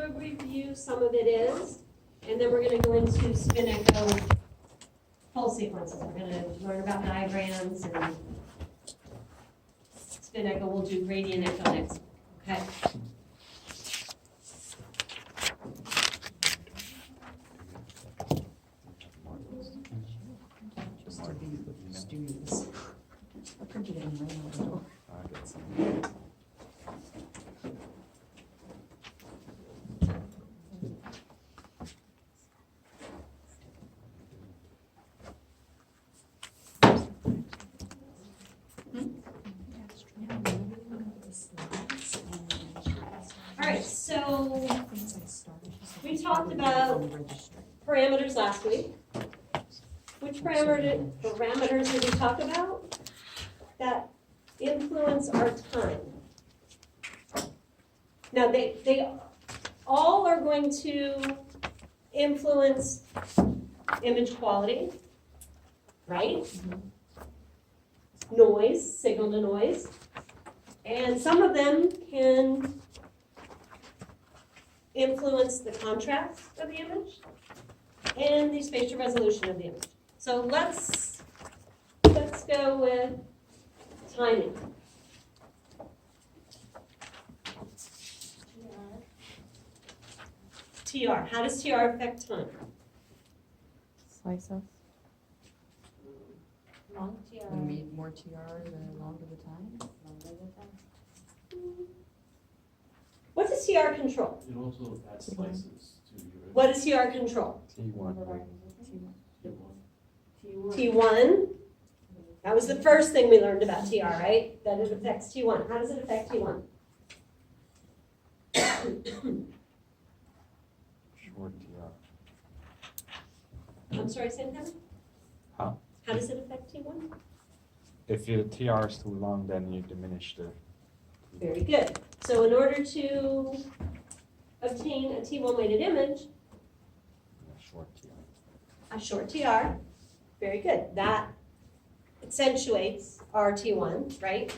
a review, some of it is, and then we're gonna go into spin echo pulse sequences. We're gonna learn about diagrams and spin echo, we'll do radiant echo next, okay? Just to be with the students. I printed it in my own. I get some. All right, so we talked about parameters last week. Which parameters did we talk about that influence our time? Now, they all are going to influence image quality, right? Noise, signal to noise. And some of them can influence the contrast of the image and the spatial resolution of the image. So let's go with timing. TR. How does TR affect time? Slice us. Long TR. We need more TR the longer the time. What does TR control? It also adds slices to your. What does TR control? T1. T1. That was the first thing we learned about TR, right? That it affects T1. How does it affect T1? Short TR. I'm sorry, say that again? Huh? How does it affect T1? If your TR is too long, then you diminish the. Very good. So in order to obtain a T1 weighted image, Short TR. a short TR, very good. That accentuates our T1, right?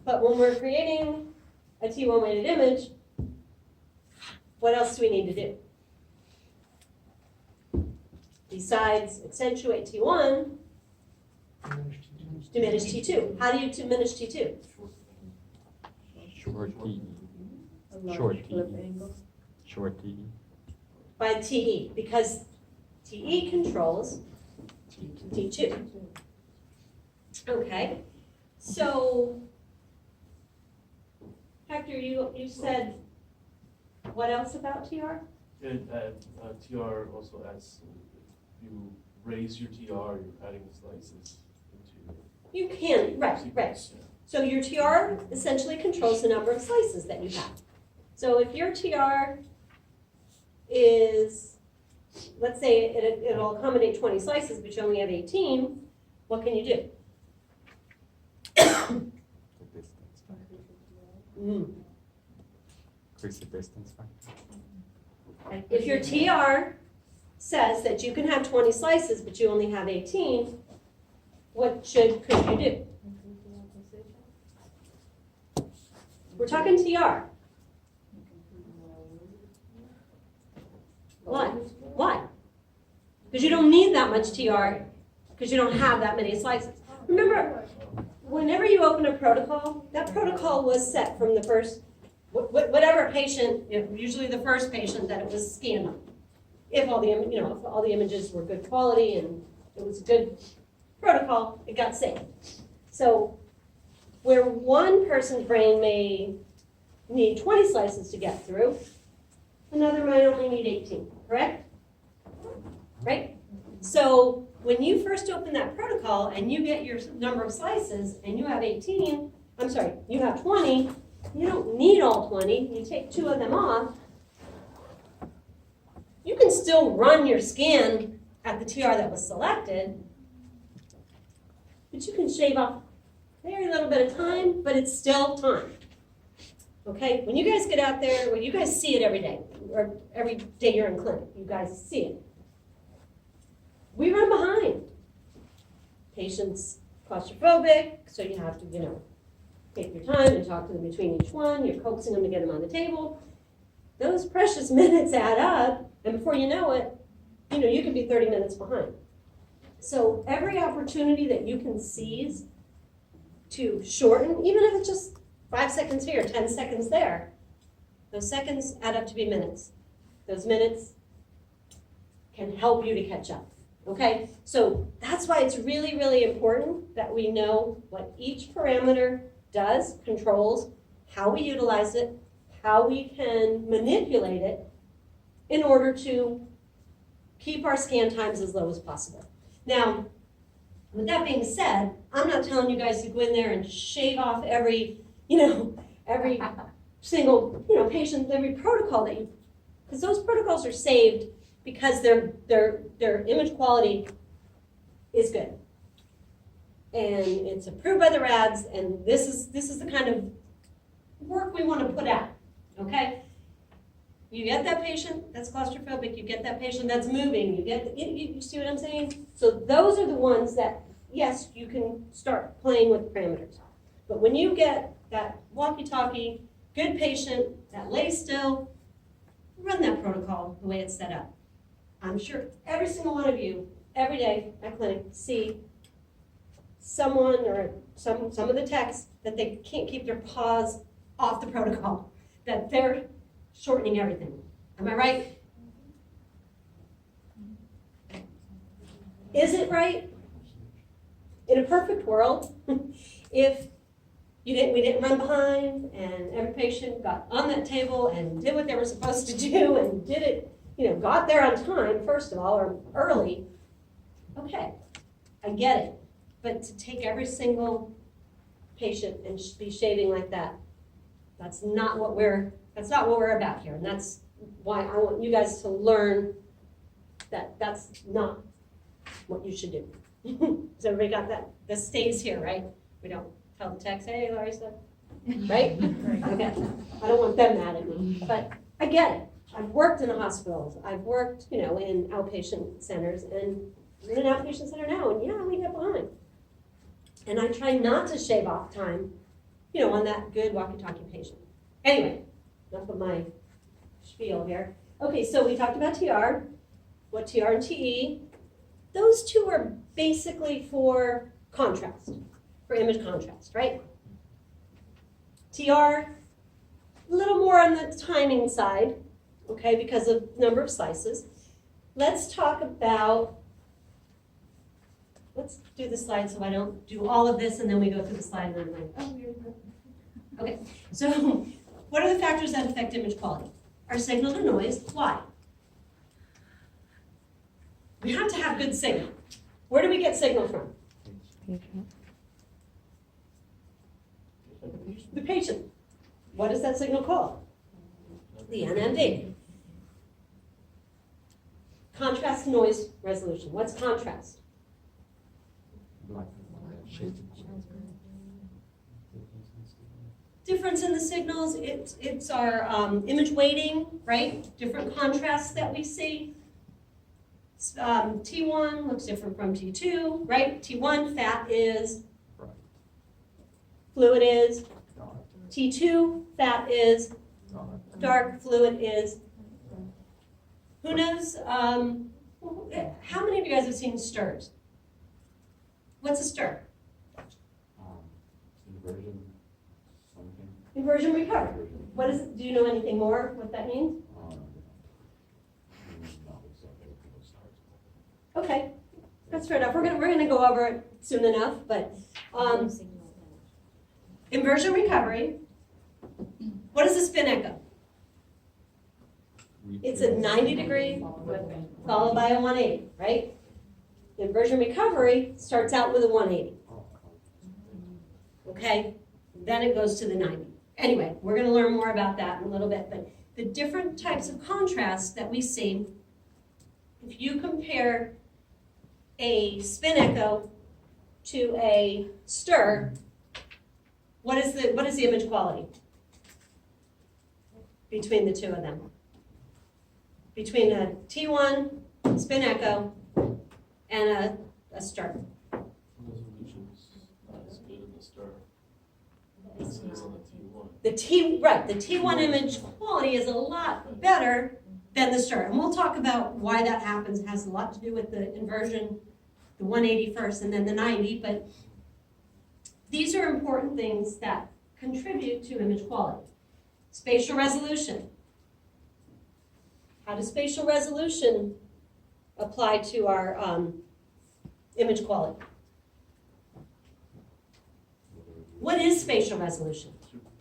But when we're creating a T1 weighted image, what else do we need to do? Besides accentuate T1, diminish T2. How do you diminish T2? Short TE. Short TE. Short TE. By TE, because TE controls T2. Okay, so Hector, you said what else about TR? And TR also adds, you raise your TR, you're adding slices into You can, right, sequence, right. yeah. So your TR essentially controls the number of slices that you have. So if your TR is, let's say it'll accommodate 20 slices, but you only have 18, what can you do? The distance factor. Increase the distance factor. If your TR says that you can have 20 slices, but you only have 18, what could you do? We're talking TR. Why? Why? Because you don't need that much TR, because you don't have that many slices. Remember, whenever you open a protocol, that protocol was set from the first, whatever patient, usually the first patient that it was scanned on. If all the, if all the images were good quality and it was a good protocol, it got saved. So where one person's brain may need 20 slices to get through, another might only need 18, correct? Right? So when you first open that protocol and you get your number of slices and you have 18, I'm sorry, you have 20, you don't need all 20, you take 2 of them off, you can still run your scan at the TR that was selected, but you can shave off very little bit of time, but it's still time. Okay, when you guys get out there, well, you guys see it every day, or every day you're in clinic, you guys see it. We run behind. Patients claustrophobic, so you have to, take your time and talk to them between each one. You're coaxing them to get them on the table. those precious minutes add up, and before you know it, you could be 30 minutes behind. So every opportunity that you can seize to shorten, even if it's just 5 seconds here, 10 seconds there, those seconds add up to be minutes. Those minutes can help you to catch up, okay? So that's why it's really, really important that we know what each parameter does, controls, how we utilize it, how we can manipulate it in order to keep our scan times as low as possible. Now, with that being said, I'm not telling you guys to go in there and shave off every single, patient, every protocol that you, because those protocols are saved because their image quality is good. And it's approved by the RADs, and this is the kind of work we want to put out, okay? You get that patient that's claustrophobic, you get that patient that's moving, you see what I'm saying? So those are the ones that, yes, you can start playing with parameters. But when you get that walkie-talkie, good patient that lays still, run that protocol the way it's set up. I'm sure every single one of you, every day at clinic, see someone or some of the techs that they can't keep their paws off the protocol, that they're shortening everything. Am I right? Is it right? In a perfect world, if we didn't run behind and every patient got on that table and did what they were supposed to do and did it, got there on time, first of all, or early, okay, I get it. But to take every single patient and be shaving like that, that's not what we're about here. And that's why I want you guys to learn that that's not what you should do. So everybody got that? This stays here, right? We don't tell the techs, hey, Laurie said, right? Okay. I don't want them mad at me, but I get it. I've worked in the hospitals. I've worked, in outpatient centers, and we're in an outpatient center now, and yeah, we get behind. And I try not to shave off time, on that good walkie-talkie patient. Anyway, enough of my spiel here. Okay, so we talked about TR, what TR and TE. Those two are basically for contrast, for image contrast, right? TR, a little more on the timing side, okay, because of number of slices. Let's talk about, let's do the slide so I don't do all of this and then we go through the slide and then like, oh, weird. Okay, so what are the factors that affect image quality? Our signal to noise, why? We have to have good signal. Where do we get signal from? The patient. What is that signal called? The NMD. Contrast to noise resolution. What's contrast? Difference in the signals, it's our image weighting, right? Different contrasts that we see. T1 looks different from T2, right? T1, fat is, fluid is. T2, fat is, dark, fluid is. Who knows, how many of you guys have seen stirs? What's a stir? Inversion, something. Inversion recovery. What is it? Do you know anything more what that means? Okay, that's fair enough. We're gonna go over it soon enough, but inversion recovery. What is a spin echo? It's a 90-degree followed by a 180, right? Inversion recovery starts out with a 180. Okay, then it goes to the 90. Anyway, we're going to learn more about that in a little bit, but the different types of contrasts that we see, if you compare a spin echo to a stir, what is the image quality between the two of them? Between a T1 spin echo and a stir. Resolution's not as good in the stir. It says on the T1. The T1 image quality is a lot better than the STIR. And we'll talk about why that happens. It has a lot to do with the inversion, the 180 first and then the 90, but these are important things that contribute to image quality. Spatial resolution. How does spatial resolution apply to our image quality? What is spatial resolution?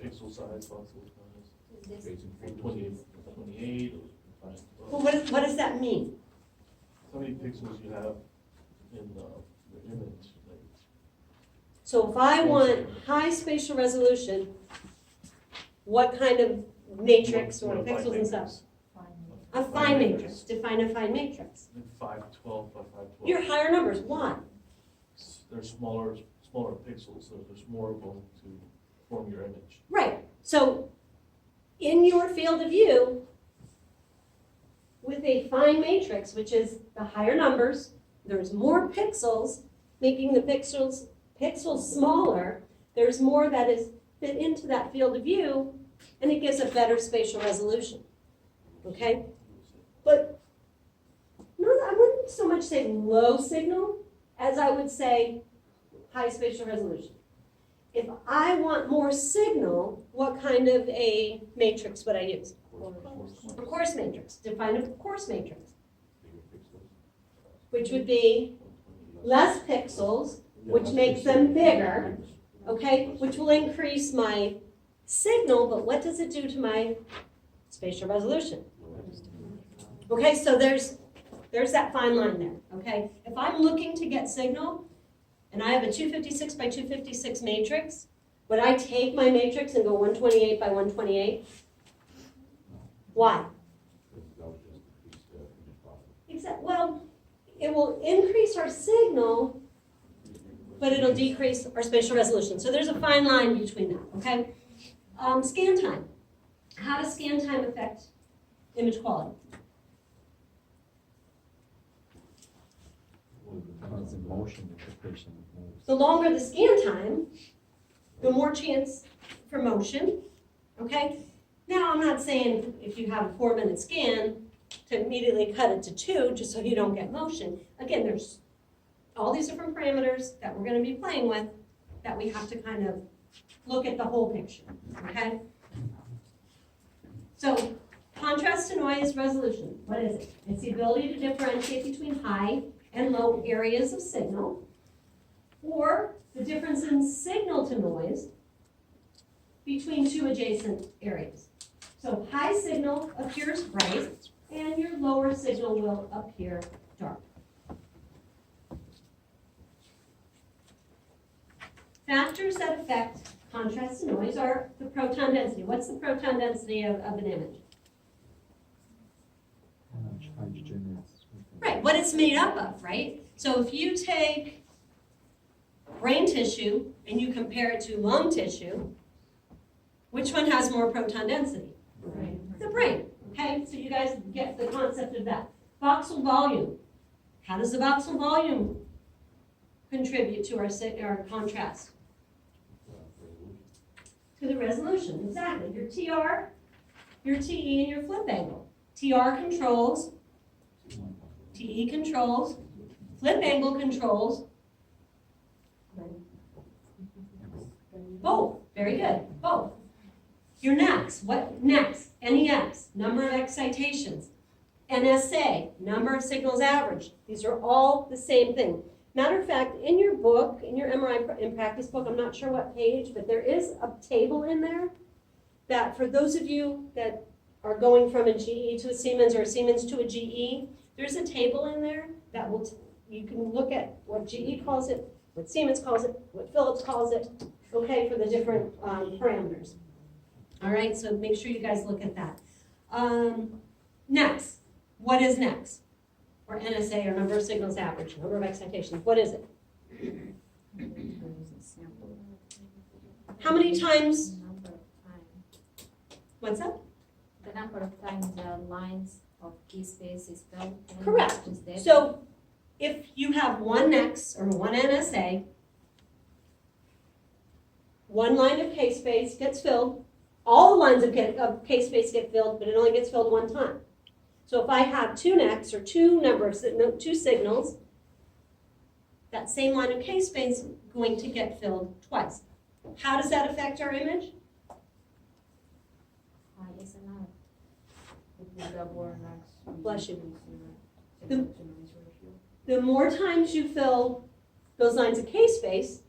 Pixel size, voxel size. 28, or 512. Well, what does that mean? How many pixels you have in the image? Like, So if I want high spatial resolution, what kind of matrix or what pixels and stuff? Fine. A fine matrix. Define a fine matrix. Like 512 by 512. Your higher numbers, why? They're smaller pixels, so there's more of them to form your image. Right. So in your field of view, with a fine matrix, which is the higher numbers, there's more pixels, making the pixels smaller. There's more that is fit into that field of view, and it gives a better spatial resolution. Okay? But no, I wouldn't so much say low signal as I would say high spatial resolution. If I want more signal, what kind of a matrix would I use? A coarse matrix. Define a coarse matrix, which would be less pixels, which makes them bigger, okay, which will increase my signal, but what does it do to my spatial resolution? Okay, so there's that fine line there, okay? If I'm looking to get signal, and I have a 256 by 256 matrix, would I take my matrix and go 128 by 128? Why? Well, it will increase our signal, but it'll decrease our spatial resolution. So there's a fine line between that, okay? Scan time. How does scan time affect image quality? Depends on motion that the person moves. The longer the scan time, the more chance for motion, okay? Now, I'm not saying if you have a 4-minute scan to immediately cut it to 2 just so you don't get motion. Again, there's all these different parameters that we're going to be playing with that we have to kind of look at the whole picture, okay? So, contrast to noise resolution, what is it? It's the ability to differentiate between high and low areas of signal, or the difference in signal to noise between two adjacent areas. So high signal appears bright, and your lower signal will appear dark. Factors that affect contrast to noise are the proton density. What's the proton density of an image? How much hydrogen is. Right, what it's made up of, right? So if you take brain tissue and you compare it to lung tissue, which one has more proton density? The brain, okay? So you guys get the concept of that. Voxel volume. How does the voxel volume contribute to our contrast? To the resolution, exactly. Your TR, your TE, and your flip angle. TR controls, TE controls, flip angle controls. Both, very good, both. Your NEX, what NEX? NEX, number of excitations. NSA, number of signals averaged. These are all the same thing. Matter of fact, in your book, in your MRI in practice book, I'm not sure what page, but there is a table in there that for those of you that are going from a GE to a Siemens or a Siemens to a GE, there's a table in there that will, you can look at what GE calls it, what Siemens calls it, what Philips calls it, okay, for the different parameters. All right, so make sure you guys look at that. Next, what is next? Or NSA, or number of signals average, number of excitations, what is it? How many times, Number of times. what's that? The number of times the lines of key space is filled. in Correct. is that. So if you have one NEX or one NSA, one line of K space gets filled, All the lines of K-space get filled, but it only gets filled one time. So if I have two necks or two signals, that same line of K-space is going to get filled twice. How does that affect our image? Yes and no. Bless you. The more times you fill those lines of K-space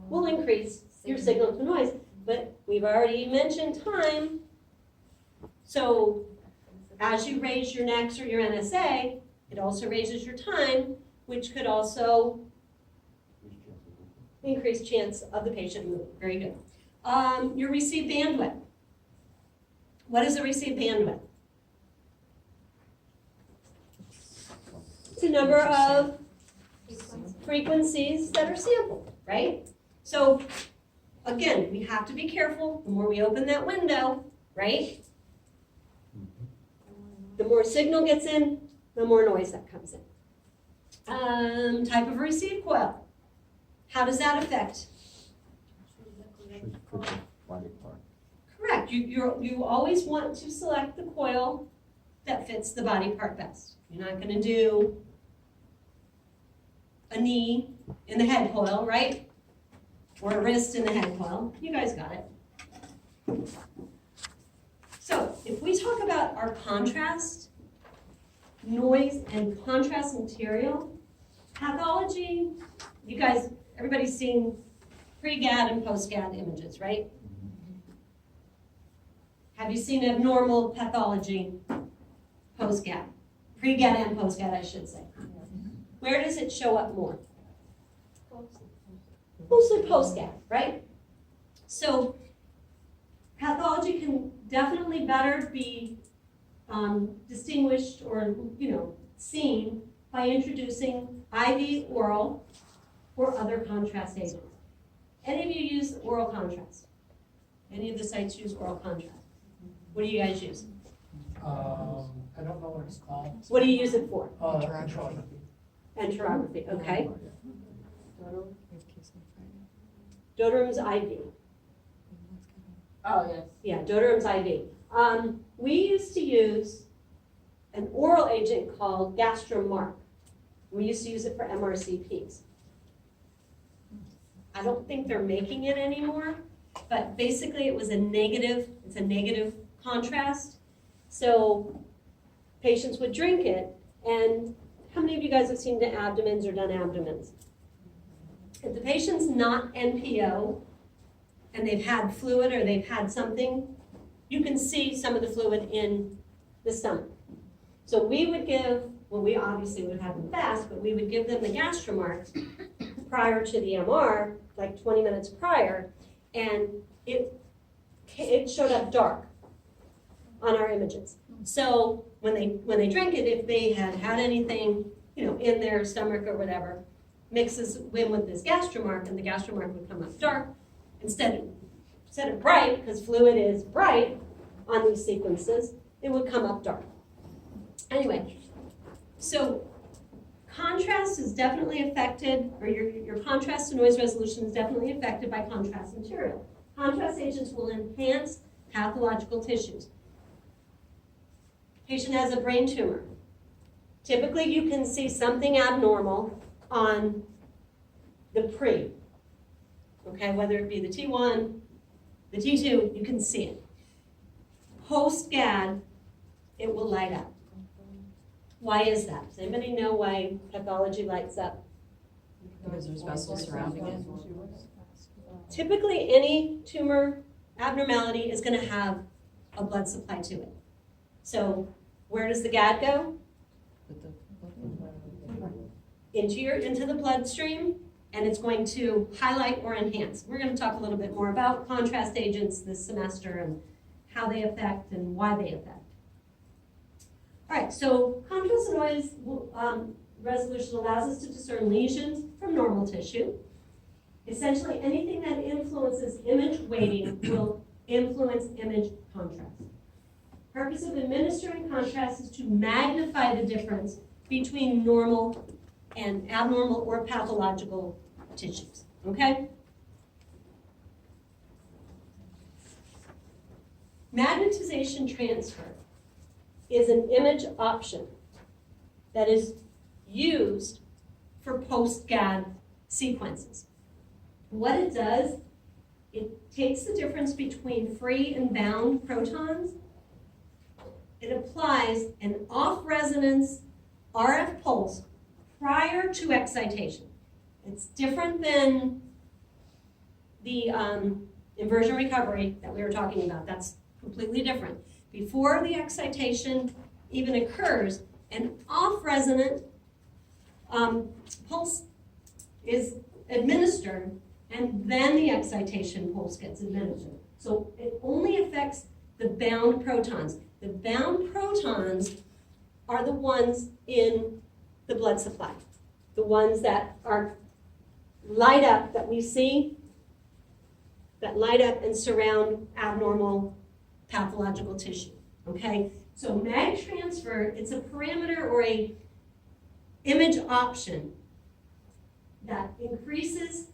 will increase your signal to noise. But we've already mentioned time. So as you raise your NEX or your NSA, it also raises your time, which could also increase chance of the patient moving. Very good. Your received bandwidth. What is the received bandwidth? It's a number of frequencies that are sampled, right? So again, we have to be careful. The more we open that window, right? The more signal gets in, the more noise that comes in. Type of receive coil. How does that affect? Correct. You always want to select the coil that fits the body part best. You're not going to do a knee in the head coil, right? Or a wrist in the head coil. You guys got it. So if we talk about our contrast, noise, and contrast material, pathology, you guys, everybody's seen pre-GAD and post-GAD images, right? Have you seen abnormal pathology post-GAD? Pre-GAD and post-GAD, I should say. Where does it show up more? Mostly post-GAD, right? So pathology can definitely better be distinguished or, seen by introducing IV, oral, or other contrast agents. Any of you use oral contrast? Any of the sites use oral contrast? What do you guys use? I don't know what it's called. What do you use it for? Enterography. Enterography, okay. Doterum's IV. Oh, yes. Yeah, Doterum's IV. We used to use an oral agent called Gastromark. We used to use it for MRCPs. I don't think they're making it anymore, but basically it's a negative contrast. So patients would drink it, and how many of you guys have seen the abdomens or done abdomens? If the patient's not NPO, and they've had fluid or they've had something, you can see some of the fluid in the stomach. So we would give, we obviously would have them fast, but we would give them the Gastromark prior to the MR, like 20 minutes prior, and it showed up dark on our images. So when they drink it, if they had anything, in their stomach or whatever, mixes in with this Gastromark, and the Gastromark would come up dark instead of bright, because fluid is bright on these sequences, it would come up dark. Anyway, so contrast is definitely affected, or your contrast to noise resolution is definitely affected by contrast material. Contrast agents will enhance pathological tissues. Patient has a brain tumor. Typically, you can see something abnormal on the pre, okay, whether it be the T1, the T2, you can see it. Post-GAD, it will light up. Why is that? Does anybody know why pathology lights up? Because there's vessels surrounding it. Typically, any tumor abnormality is going to have a blood supply to it. So where does the GAD go? Into the bloodstream, and it's going to highlight or enhance. We're going to talk a little bit more about contrast agents this semester and how they affect and why they affect. All right, so contrast and noise resolution allows us to discern lesions from normal tissue. Essentially, anything that influences image weighting will influence image contrast. Purpose of administering contrast is to magnify the difference between normal and abnormal or pathological tissues, okay? Magnetization transfer is an image option that is used for post-GAD sequences. What it does, it takes the difference between free and bound protons. It applies an off-resonance RF pulse prior to excitation. It's different than the inversion recovery that we were talking about. That's completely different. Before the excitation even occurs, an off-resonant pulse is administered, and then the excitation pulse gets administered. So it only affects the bound protons. The bound protons are the ones in the blood supply, the ones that are light up, that we see, that light up and surround abnormal pathological tissue, okay? So mag transfer, it's a parameter or a image option that increases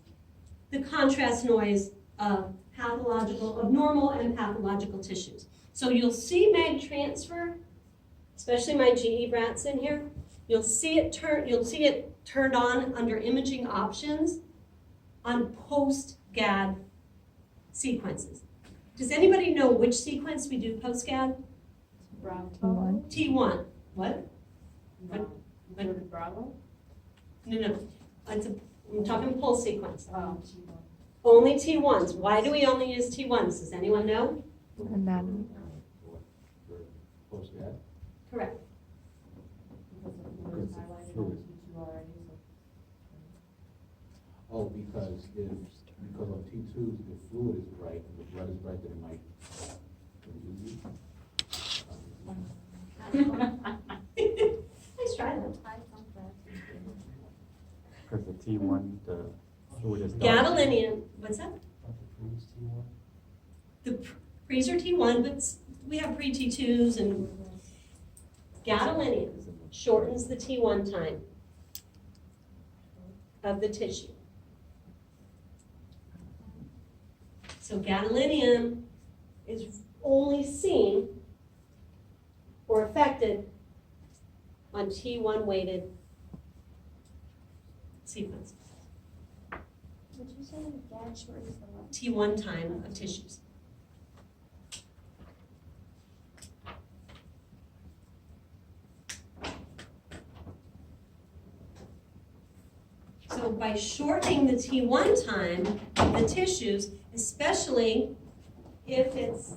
the contrast noise of normal and pathological tissues. So you'll see mag transfer, especially my GE brats in here, you'll see it turned on under imaging options on post-GAD sequences. Does anybody know which sequence we do post-GAD? Bravo. T1. What? Bravo. No. I'm talking pulse sequence. Oh. Only T1s. Why do we only use T1s? Does anyone know? Anatomy. Correct. Oh, because of T2s, the fluid is bright, and the blood is bright, then it might confuse you. Nice try though. Because the T1, the fluid is dark. Gadolinium, what's that? The pre's are T1, but we have pre-T2s, and gadolinium shortens the T1 time of the tissue. So gadolinium is only seen or affected on T1 weighted sequences. Would you say GAD shortens the what? T1 time of tissues. So by shortening the T1 time of the tissues, especially if it's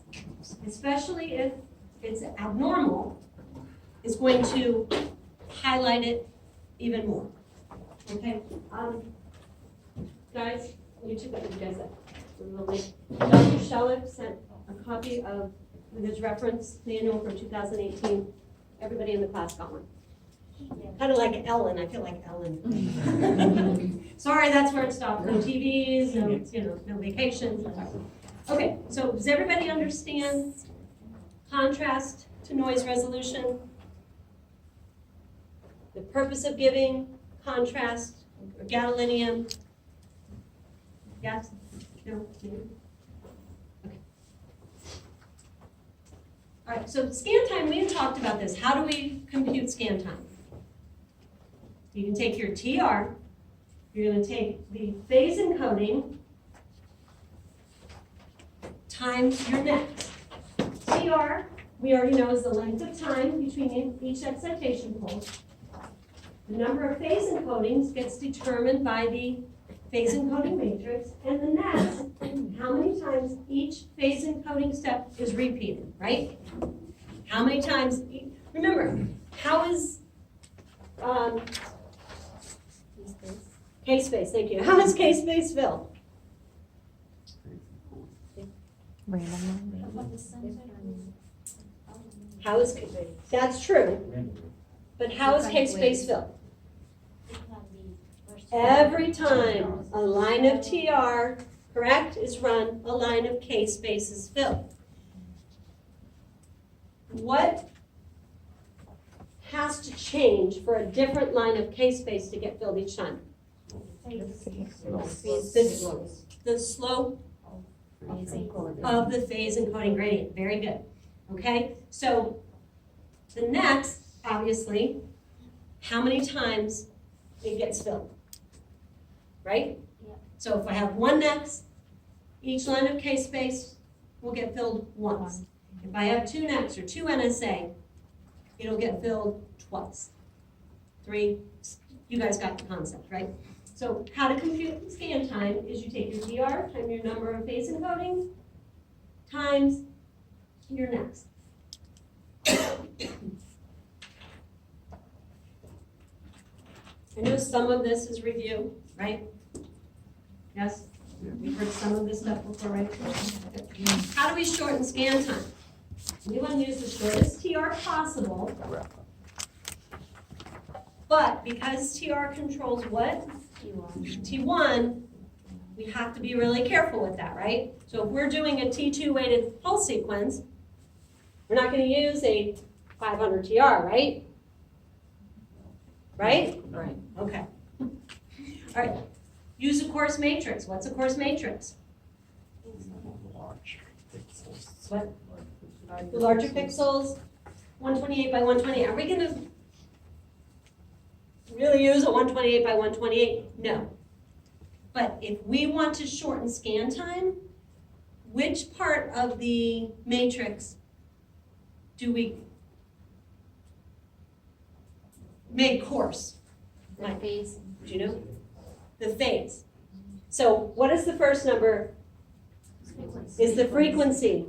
abnormal, is going to highlight it even more. Okay, guys, you took what you guys said. Dr. Shellick sent a copy of his reference manual for 2018. Everybody in the class got one. Kind of like Ellen. I feel like Ellen. Sorry, that's where it stopped. No TVs, no vacations. Okay, so does everybody understand contrast to noise resolution? The purpose of giving contrast or gadolinium? Yes? No? Okay. All right, so scan time, we had talked about this. How do we compute scan time? You can take your TR, you're going to take the phase encoding times your next. TR, we already know, is the length of time between each excitation pulse. The number of phase encodings gets determined by the phase encoding matrix, and the next, how many times each phase encoding step is repeated, right? How many times, remember, how is, K-space, thank you. How is K-space filled? How is, that's true, but how is K-space filled? Every time a line of TR, correct, is run, a line of K-space is filled. What has to change for a different line of K-space to get filled each time? The slope Phase encoding. of the phase encoding gradient. Very good. Okay, so the next, obviously, how many times it gets filled, right? Yeah. So if I have one next, each line of K-space will get filled once. If I have two next or two NSA, it'll get filled twice. 3, you guys got the concept, right? So how to compute the scan time is you take your DR times your number of phase encodings times your next. I know some of this is review, right? Yes? We've heard some of this stuff before, right? How do we shorten scan time? We want to use the shortest TR possible, but because TR controls what? T1, we have to be really careful with that, right? So if we're doing a T2 weighted pulse sequence, we're not going to use a 500 TR, right? Right? Right. Okay. All right. Use a coarse matrix. What's a coarse matrix? Large pixels. What? The larger pixels, 128 by 128. Are we going to really use a 128 by 128? No. But if we want to shorten scan time, which part of the matrix do we make coarse? The phase. Do you know? The phase. So what is the first number? Is the frequency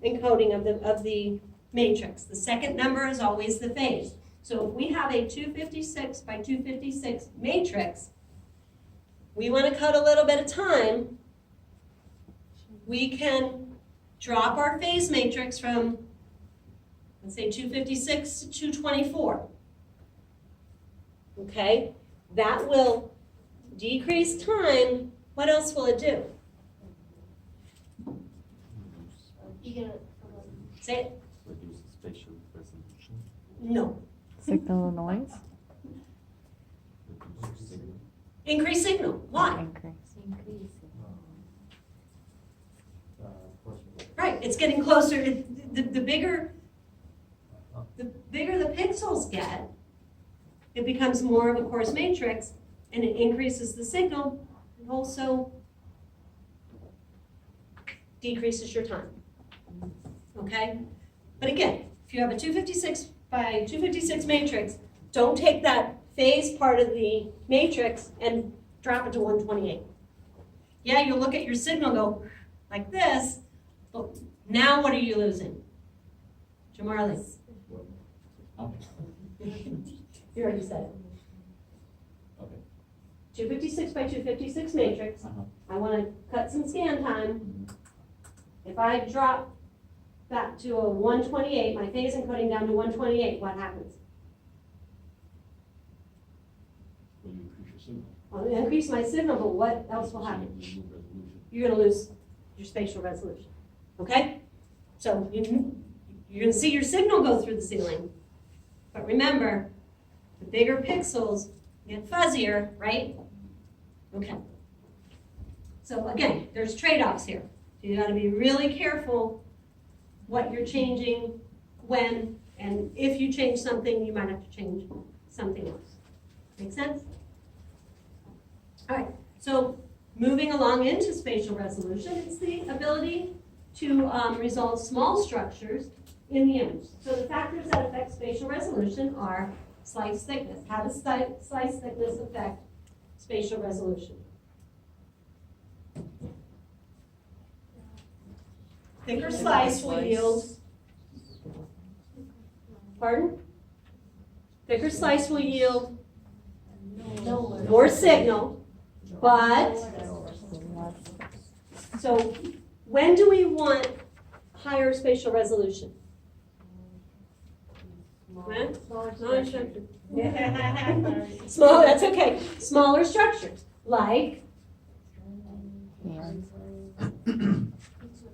encoding of the matrix. The second number is always the phase. So if we have a 256 by 256 matrix, we want to cut a little bit of time, we can drop our phase matrix from, let's say, 256 to 224. Okay? That will decrease time. What else will it do? You get Say it. Reduce spatial resolution. No. Signal noise Reduce signal. Increase signal. Why? increase. increase. Right. It's getting closer. The bigger the pixels get, it becomes more of a coarse matrix, and it increases the signal. It also decreases your time. Okay? But again, if you have a 256 by 256 matrix, don't take that phase part of the matrix and drop it to 128. Yeah, you'll look at your signal go like this, but now what are you losing? Jamarli. You already said it. Okay. 256 by 256 matrix. I want to cut some scan time. If I drop back to a 128, my phase encoding down to 128, what happens? When you increase your signal. I'll increase my signal, but what else will happen? You lose resolution. You're going to lose your spatial resolution. Okay? So you're going to see your signal go through the ceiling. But remember, the bigger pixels get fuzzier, right? Okay. So again, there's trade-offs here. You got to be really careful what you're changing, when, and if you change something, you might have to change something else. Make sense? All right, so moving along into spatial resolution, it's the ability to resolve small structures in the image. So the factors that affect spatial resolution are slice thickness. How does slice thickness affect spatial resolution? Thicker slice will yield, pardon? Thicker slice will yield more signal, but, so when do we want higher spatial resolution? When? Smaller structures. Small, that's okay. Smaller structures, like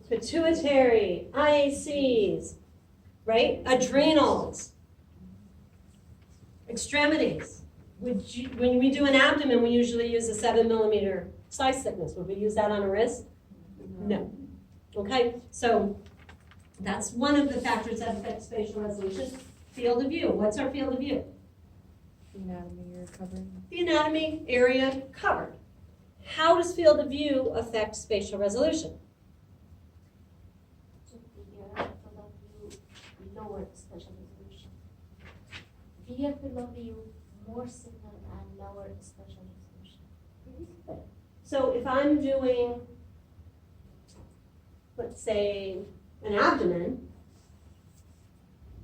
pituitary, IACs, right? Adrenals, extremities. When we do an abdomen, we usually use a 7 millimeter slice thickness. Would we use that on a wrist? No. Okay, so that's one of the factors that affect spatial resolution. Field of view. What's our field of view? Anatomy you're covering. The anatomy area covered. How does field of view affect spatial resolution? Lower spatial resolution. Via field of view, more signal and lower spatial resolution. So if I'm doing, let's say, an abdomen,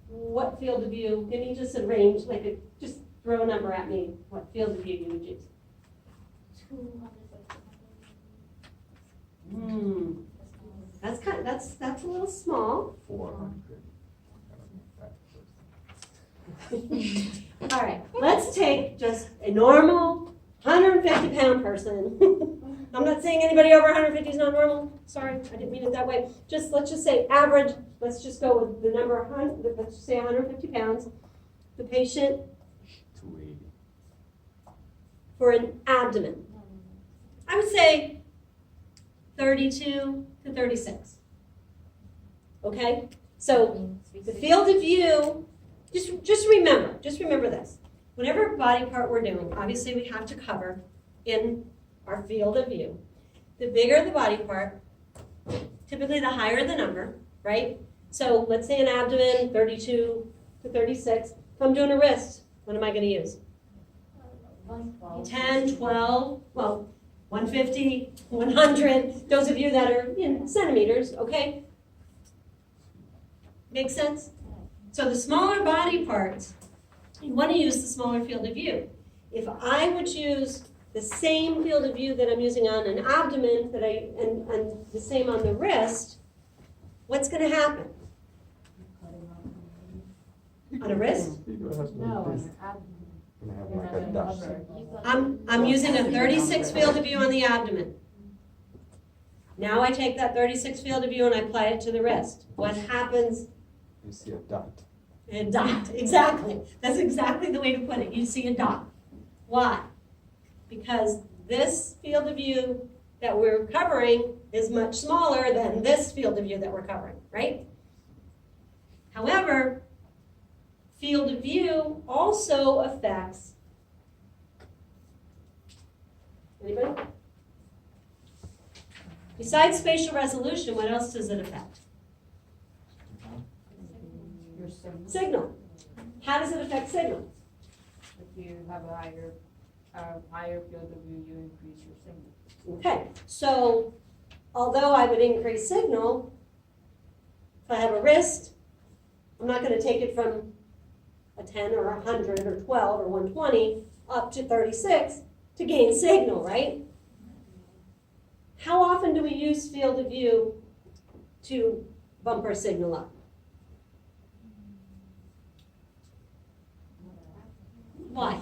what field of view, give me just a range, just throw a number at me, what field of view you would use? 200 That's a little small. 400. All right, let's take just a normal 150-pound person. I'm not saying anybody over 150 is not normal. Sorry, I didn't mean it that way. Let's just say average. Let's just go with the number 100. Let's just say 150 pounds. The patient 280. for an abdomen, I would say 32 to 36. Okay, so the field of view. Just remember this. Whatever body part we're doing, obviously we have to cover in our field of view. The bigger the body part, typically the higher the number, right? So let's say an abdomen, 32 to 36. If I'm doing a wrist, what am I going to use? 10, 12, well, 150, 100. Those of you that are in centimeters, okay? Makes sense? So the smaller body parts, you want to use the smaller field of view. If I would use the same field of view that I'm using on an abdomen and the same on the wrist, what's going to happen? On a wrist? No, Gonna have like a dust. I'm using a 36 field of view on the abdomen. Now I take that 36 field of view and I apply it to the wrist. What happens? You see a dot. A dot, exactly. That's exactly the way to put it. You see a dot. Why? Because this field of view that we're covering is much smaller than this field of view that we're covering, right? However, field of view also affects, anybody? Besides spatial resolution, what else does it affect? your signal. Signal. How does it affect signal? If you have a higher field of view, you increase your signal. Okay, so although I would increase signal, if I have a wrist, I'm not going to take it from a 10 or 100 or 12 or 120 up to 36 to gain signal, right? How often do we use field of view to bump our signal up? Why?